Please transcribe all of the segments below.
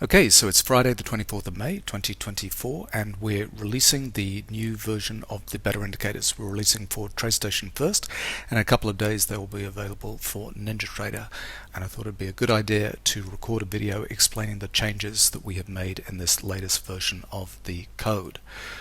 Okay, so it's Friday the 24th of May 2024 and we're releasing the new version of the Better indicators. We're releasing for TradeStation first, and in a couple of days they will be available for NinjaTrader, and I thought it'd be a good idea to record a video explaining the changes that we have made in this latest version of the code.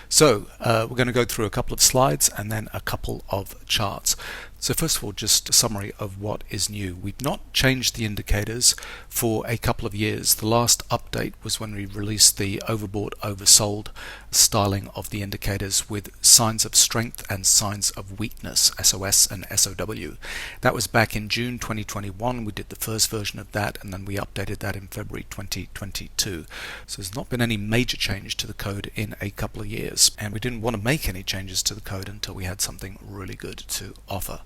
So we're going to go through a couple of slides and then a couple of charts. So first of all, just a summary of what is new. We've not changed the indicators for a couple of years. The last update was when we released the overbought, oversold styling of the indicators with signs of strength and signs of weakness, SOS and SOW. That was back in June 2021. We did the first version of that, and then we updated that in February 2022. So there's not been any major change to the code in a couple of years, and we didn't want to make any changes to the code until we had something really good to offer.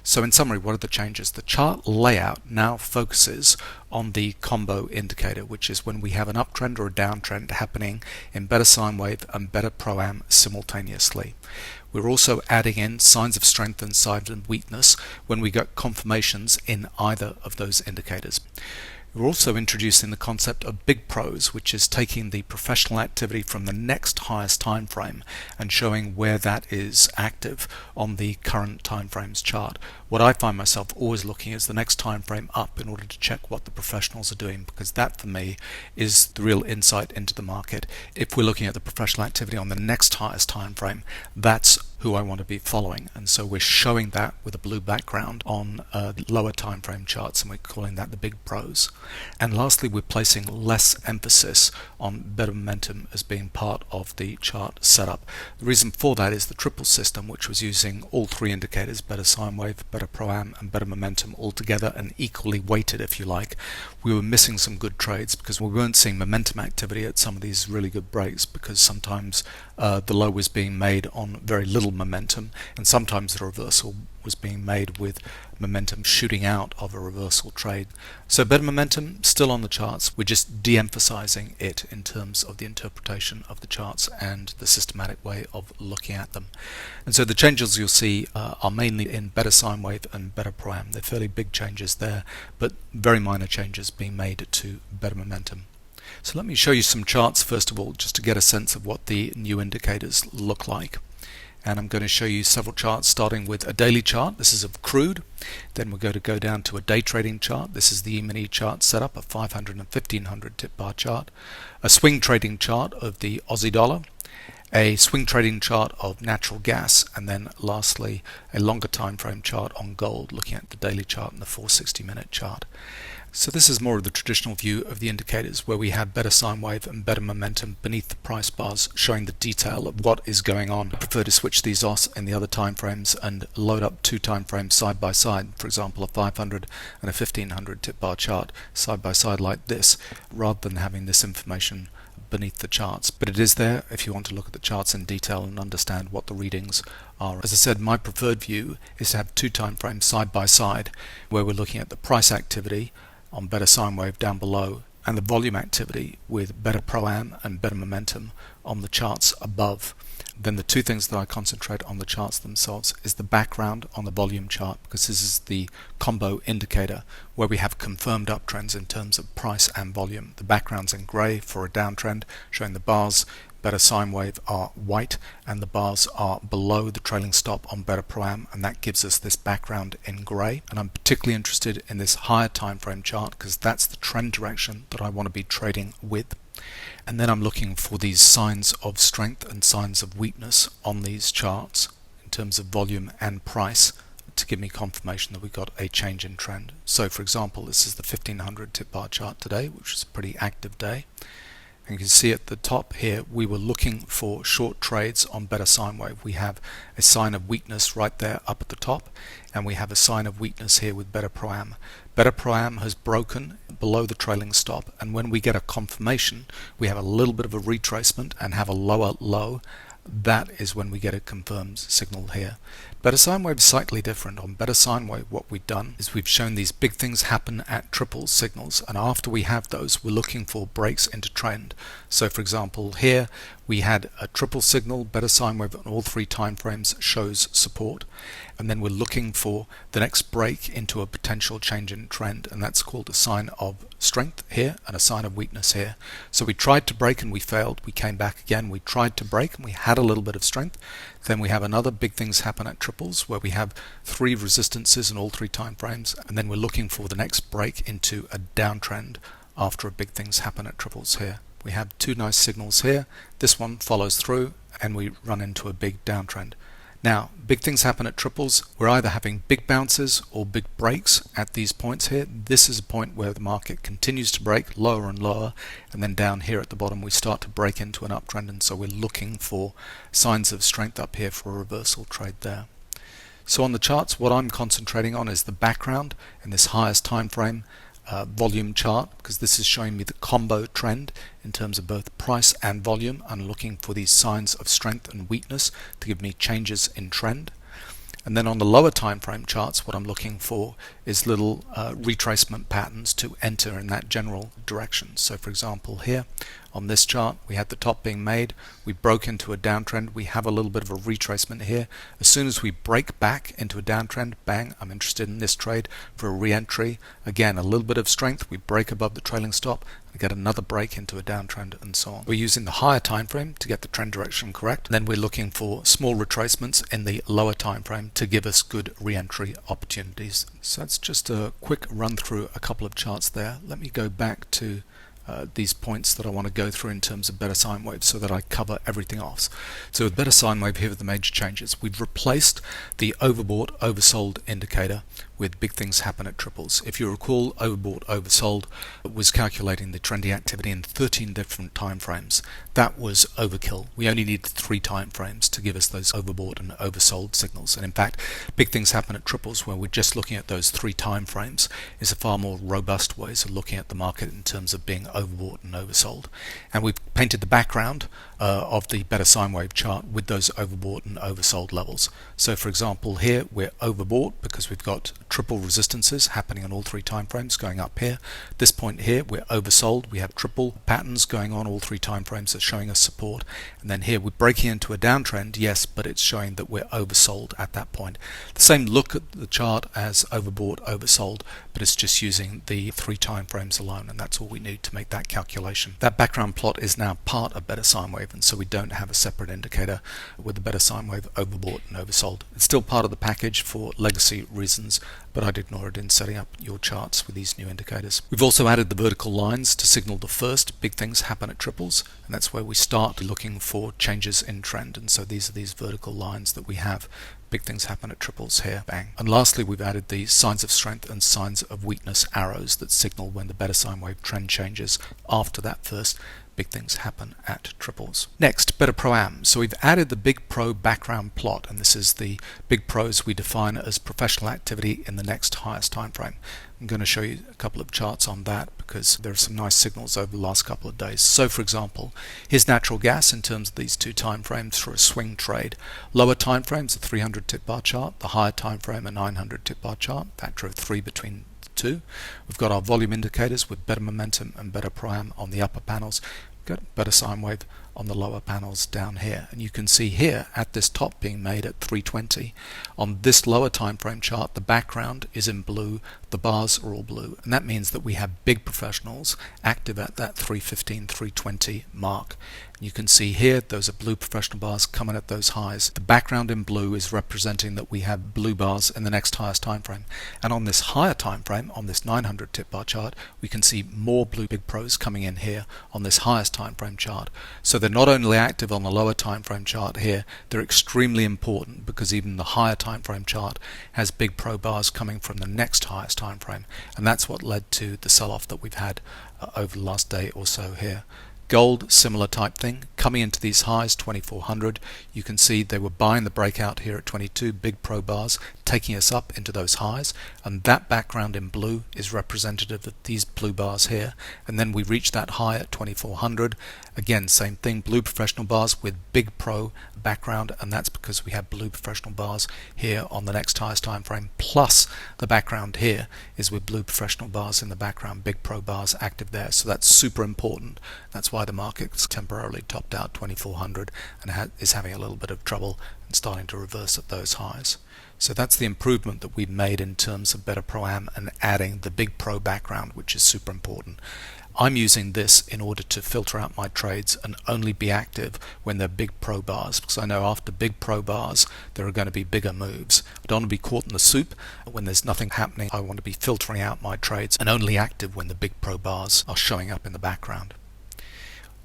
So in summary, what are the changes? The chart layout now focuses on the combo indicator, which is when we have an uptrend or a downtrend happening in Better Sine Wave and Better Pro-Am simultaneously. We're also adding in signs of strength and signs of weakness when we get confirmations in either of those indicators. We're also introducing the concept of big pros, which is taking the professional activity from the next highest time frame and showing where that is active on the current time frames chart. What I find myself always looking is the next time frame up in order to check what the professionals are doing, because that for me is the real insight into the market. If we're looking at the professional activity on the next highest time frame, that's who I want to be following, and so we're showing that with a blue background on lower time frame charts, and we're calling that the big pros. And lastly, we're placing less emphasis on better momentum as being part of the chart setup. The reason for that is the triple system, which was using all three indicators, Better Sine Wave, Better Pro-Am and Better Momentum, all together and equally weighted, if you like. We were missing some good trades because we weren't seeing momentum activity at some of these really good breaks, because sometimes the low was being made on very little momentum, and sometimes the reversal was being made with momentum shooting out of a reversal trade. So better momentum still on the charts, we're just de-emphasizing it in terms of the interpretation of the charts and the systematic way of looking at them. And so the changes you'll see are mainly in Better Sine Wave and Better Pro-Am. They're fairly big changes there, but very minor changes being made to better momentum. So let me show you some charts first of all, just to get a sense of what the new indicators look like. And I'm going to show you several charts, starting with a daily chart. This is of crude. Then we're going to go down to a day trading chart. This is the Emini chart setup, a 500 and 1500 tip bar chart. A swing trading chart of the Aussie dollar. A swing trading chart of natural gas, and then lastly a longer time frame chart on gold, looking at the daily chart and the 460-minute chart. So this is more of the traditional view of the indicators, where we have better sine wave and better momentum beneath the price bars, showing the detail of what is going on. I prefer to switch these off in the other time frames and load up two time frames side by side, for example a 500 and a 1500 tip bar chart side by side like this, rather than having this information beneath the charts. But it is there if you want to look at the charts in detail and understand what the readings are. As I said, my preferred view is to have two time frames side by side, where we're looking at the price activity on Better Sine Wave down below and the volume activity with Better Pro-Am and Better Momentum on the charts above. Then the two things that I concentrate on the charts themselves is the background on the volume chart, because this is the combo indicator where we have confirmed uptrends in terms of price and volume. The background's in grey for a downtrend, showing the bars Better Sine Wave are white and the bars are below the trailing stop on Better Pro-Am, and that gives us this background in grey. And I'm particularly interested in this higher time frame chart because that's the trend direction that I want to be trading with. And then I'm looking for these signs of strength and signs of weakness on these charts in terms of volume and price to give me confirmation that we've got a change in trend. So for example, this is the 1500 tip bar chart today, which is a pretty active day. And you can see at the top here, we were looking for short trades on Better Sine Wave. We have a sign of weakness right there up at the top, and we have a sign of weakness here with Better Pro-Am. Better Pro-Am has broken below the trailing stop, and when we get a confirmation, we have a little bit of a retracement and have a lower low. That is when we get a confirmed signal here. Better Sine Wave is slightly different. On Better Sine Wave, what we've done is we've shown these big things happen at triple signals, and after we have those, we're looking for breaks into trend. So for example, here we had a triple signal, Better Sine Wave on all three time frames shows support, and then we're looking for the next break into a potential change in trend, and that's called a sign of strength here and a sign of weakness here. So we tried to break and we failed. We came back again. We tried to break and we had a little bit of strength. Then we have another big things happen at triples where we have 3 resistances in all 3 time frames, and then we're looking for the next break into a downtrend after a big things happen at triples here. We have 2 nice signals here. This one follows through and we run into a big downtrend. Now, big things happen at triples. We're either having big bounces or big breaks at these points here. This is a point where the market continues to break lower and lower, and then down here at the bottom we start to break into an uptrend, and so we're looking for signs of strength up here for a reversal trade there. So on the charts, what I'm concentrating on is the background in this highest time frame volume chart, because this is showing me the combo trend in terms of both price and volume. I'm looking for these signs of strength and weakness to give me changes in trend. And then on the lower time frame charts, what I'm looking for is little retracement patterns to enter in that general direction. So for example here on this chart, we had the top being made, we broke into a downtrend, we have a little bit of a retracement here. As soon as we break back into a downtrend, bang, I'm interested in this trade for a re-entry. Again, a little bit of strength, we break above the trailing stop, we get another break into a downtrend, and so on. We're using the higher time frame to get the trend direction correct. Then we're looking for small retracements in the lower time frame to give us good re-entry opportunities. So that's just a quick run through a couple of charts there. Let me go back to these points that I want to go through in terms of Better Sine Wave so that I cover everything off. So with Better Sine Wave, here are the major changes. We've replaced the overbought, oversold indicator with big things happen at triples. If you recall, overbought, oversold was calculating the trendy activity in 13 different time frames. That was overkill. We only needed 3 time frames to give us those overbought and oversold signals. And in fact, big things happen at triples, where we're just looking at those 3 time frames, is a far more robust way of looking at the market in terms of being overbought and oversold. And we've painted the background of the Better Sine Wave chart with those overbought and oversold levels. So for example here, we're overbought because we've got triple resistances happening on all 3 time frames going up here. This point here, we're oversold. We have triple patterns going on all 3 time frames that's showing us support. And then here we're breaking into a downtrend, yes, but it's showing that we're oversold at that point. The same look at the chart as overbought, oversold, but it's just using the 3 time frames alone, and that's all we need to make that calculation. That background plot is now part of Better Sine Wave, and so we don't have a separate indicator with the Better Sine Wave overbought and oversold. It's still part of the package for legacy reasons, but I'd ignore it in setting up your charts with these new indicators. We've also added the vertical lines to signal the first big things happen at triples, and that's where we start looking for changes in trend. And so these are these vertical lines that we have. Big things happen at triples here, bang. And lastly, we've added the signs of strength and signs of weakness arrows that signal when the Better Sine Wave trend changes after that first big things happen at triples. Next, Better Pro-Am. So we've added the Big Pro background plot, and this is the Big Pros we define as professional activity in the next highest time frame. I'm going to show you a couple of charts on that because there are some nice signals over the last couple of days. So for example, here's natural gas in terms of these 2 time frames for a swing trade. Lower time frames, a 300 tip bar chart, the higher time frame, a 900 tip bar chart, factor of 3 between the 2. We've got our volume indicators with better momentum and better Pro-Am on the upper panels. We've got Better Sine Wave on the lower panels down here, and you can see here at this top being made at 320. On this lower time frame chart, the background is in blue, the bars are all blue, and that means that we have big professionals active at that 315, 320 mark. And you can see here those are blue professional bars coming at those highs. The background in blue is representing that we have blue bars in the next highest time frame. And on this higher time frame, on this 900 tip bar chart, we can see more blue big pros coming in here on this highest time frame chart. So they're not only active on the lower time frame chart here, they're extremely important because even the higher time frame chart has big pro bars coming from the next highest time frame, and that's what led to the sell-off that we've had over the last day or so here. Gold, similar type thing, coming into these highs, 2400. You can see they were buying the breakout here at 22, big pro bars, taking us up into those highs, and that background in blue is representative of these blue bars here. And then we reached that high at 2400. Again, same thing, blue professional bars with big pro background, and that's because we have blue professional bars here on the next highest time frame, plus the background here is with blue professional bars in the background, big pro bars active there. So that's super important. That's why the market's temporarily top topped out 2400 and is having a little bit of trouble and starting to reverse at those highs. So that's the improvement that we've made in terms of Better Pro-Am and adding the Big Pro background, which is super important. I'm using this in order to filter out my trades and only be active when they're big pro bars, because I know after big pro bars there are going to be bigger moves. I don't want to be caught in the soup when there's nothing happening. I want to be filtering out my trades and only active when the big pro bars are showing up in the background.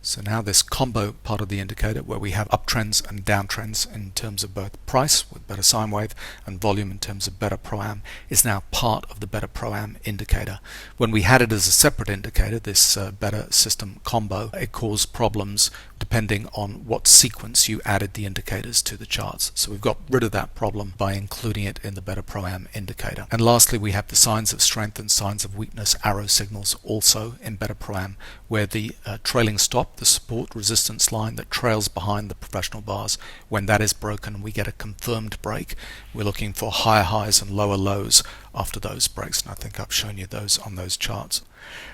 So now this combo part of the indicator, where we have uptrends and downtrends in terms of both price with Better Sine Wave and volume in terms of Better Pro-Am, is now part of the Better Pro-Am indicator. When we had it as a separate indicator, this Better System combo, it caused problems depending on what sequence you added the indicators to the charts. So we've got rid of that problem by including it in the Better Pro-Am indicator. And lastly, we have the signs of strength and signs of weakness arrow signals also in Better Pro-Am, where the trailing stop, the support resistance line that trails behind the professional bars, when that is broken we get a confirmed break, we're looking for higher highs and lower lows after those breaks, and I think I've shown you those on those charts.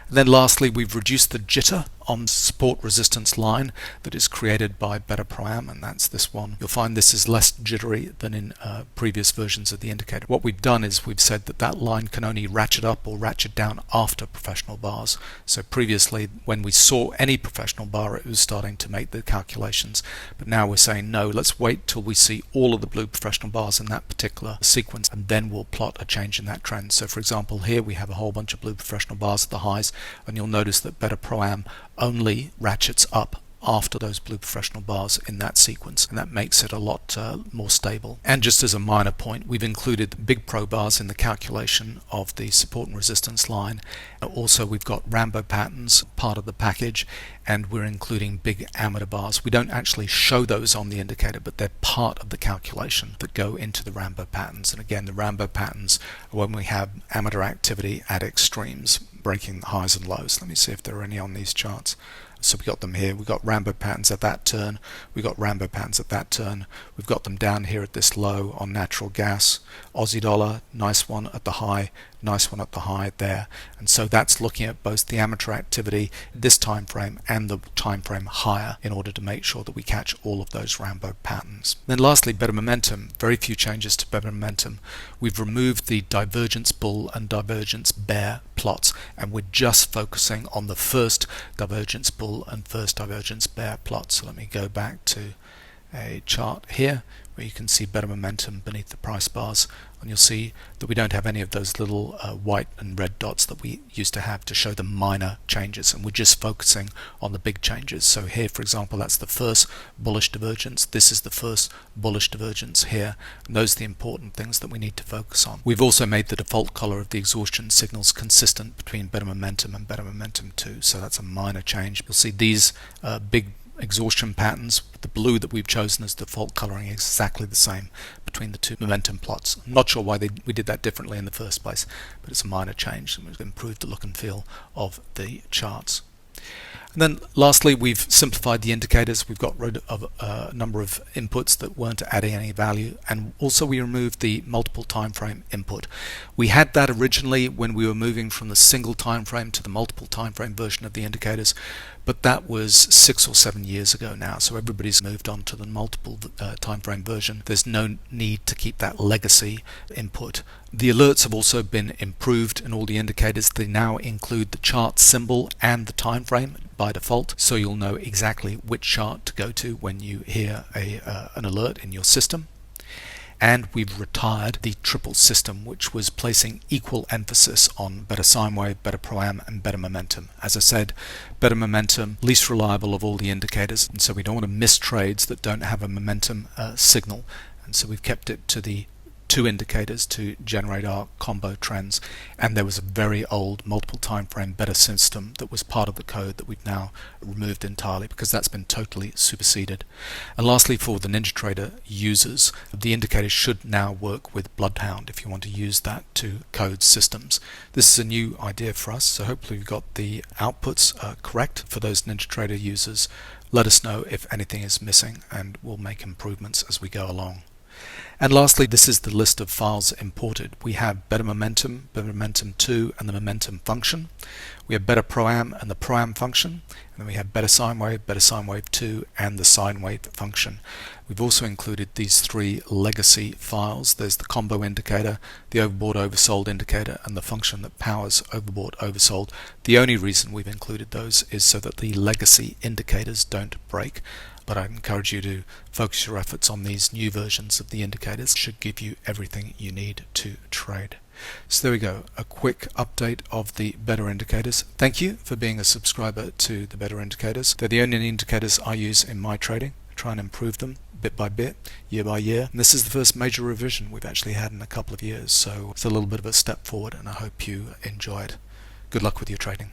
And then lastly, we've reduced the jitter on support resistance line that is created by Better Pro-Am, and that's this one. You'll find this is less jittery than in previous versions of the indicator. What we've done is we've said that that line can only ratchet up or ratchet down after professional bars. So previously, when we saw any professional bar, it was starting to make the calculations, but now we're saying no, let's wait till we see all of the blue professional bars in that particular sequence, and then we'll plot a change in that trend. So for example, here we have a whole bunch of blue professional bars at the highs, and you'll notice that Better Pro-Am only ratchets up after those blue professional bars in that sequence, and that makes it a lot more stable. And just as a minor point, we've included big pro bars in the calculation of the support and resistance line. Also, we've got Rambo patterns part of the package, and we're including big amateur bars. We don't actually show those on the indicator, but they're part of the calculation that go into the Rambo patterns. And again, the Rambo patterns are when we have amateur activity at extremes, breaking the highs and lows. Let me see if there are any on these charts. So we got them here. We got Rambo patterns at that turn. We got Rambo patterns at that turn. We've got them down here at this low on natural gas. Aussie dollar, nice one at the high, nice one at the high there. And so that's looking at both the amateur activity, this time frame, and the time frame higher in order to make sure that we catch all of those Rambo patterns. Then lastly, Better Momentum. Very few changes to Better Momentum. We've removed the divergence bull and divergence bear plots, and we're just focusing on the first divergence bull and first divergence bear plot. So let me go back to a chart here where you can see Better Momentum beneath the price bars, and you'll see that we don't have any of those little white and red dots that we used to have to show the minor changes, and we're just focusing on the big changes. So here, for example, that's the first bullish divergence. This is the first bullish divergence here, and those are the important things that we need to focus on. We've also made the default color of the exhaustion signals consistent between Better Momentum and Better Momentum 2, so that's a minor change. You'll see these big exhaustion patterns, the blue that we've chosen as default coloring is exactly the same between the two momentum plots. I'm not sure why we did that differently in the first place, but it's a minor change and we've improved the look and feel of the charts. And then lastly, we've simplified the indicators. We've got rid of a number of inputs that weren't adding any value, and also we removed the multiple time frame input. We had that originally when we were moving from the single time frame to the multiple time frame version of the indicators, but that was 6 or 7 years ago now, so everybody's moved on to the multiple time frame version. There's no need to keep that legacy input. The alerts have also been improved in all the indicators. They now include the chart symbol and the time frame by default, so you'll know exactly which chart to go to when you hear an alert in your system. And we've retired the triple system, which was placing equal emphasis on Better Sine Wave, Better Pro-Am, and Better Momentum. As I said, Better Momentum, least reliable of all the indicators, and so we don't want to miss trades that don't have a momentum signal. And so we've kept it to the two indicators to generate our combo trends, and there was a very old multiple time frame better system that was part of the code that we've now removed entirely because that's been totally superseded. And lastly, for the NinjaTrader users, the indicators should now work with Bloodhound if you want to use that to code systems. This is a new idea for us, so hopefully we've got the outputs correct for those NinjaTrader users. Let us know if anything is missing and we'll make improvements as we go along. And lastly, this is the list of files imported. We have Better Momentum, Better Momentum 2 and the Momentum function. We have Better Proam and the Proam function. And then we have Better Sine Wave, Better Sine Wave 2 and the Sine Wave function. We've also included these 3 legacy files. There's the combo indicator, the overbought oversold indicator and the function that powers overbought oversold. The only reason we've included those is so that the legacy indicators don't break. But I encourage you to focus your efforts on these new versions of the indicators. It should give you everything you need to trade. So there we go, a quick update of the Better Indicators. Thank you for being a subscriber to the Better Indicators. They're the only indicators I use in my trading. I try and improve them bit by bit, year by year. And this is the first major revision we've actually had in a couple of years, so it's a little bit of a step forward and I hope you enjoy it. Good luck with your trading.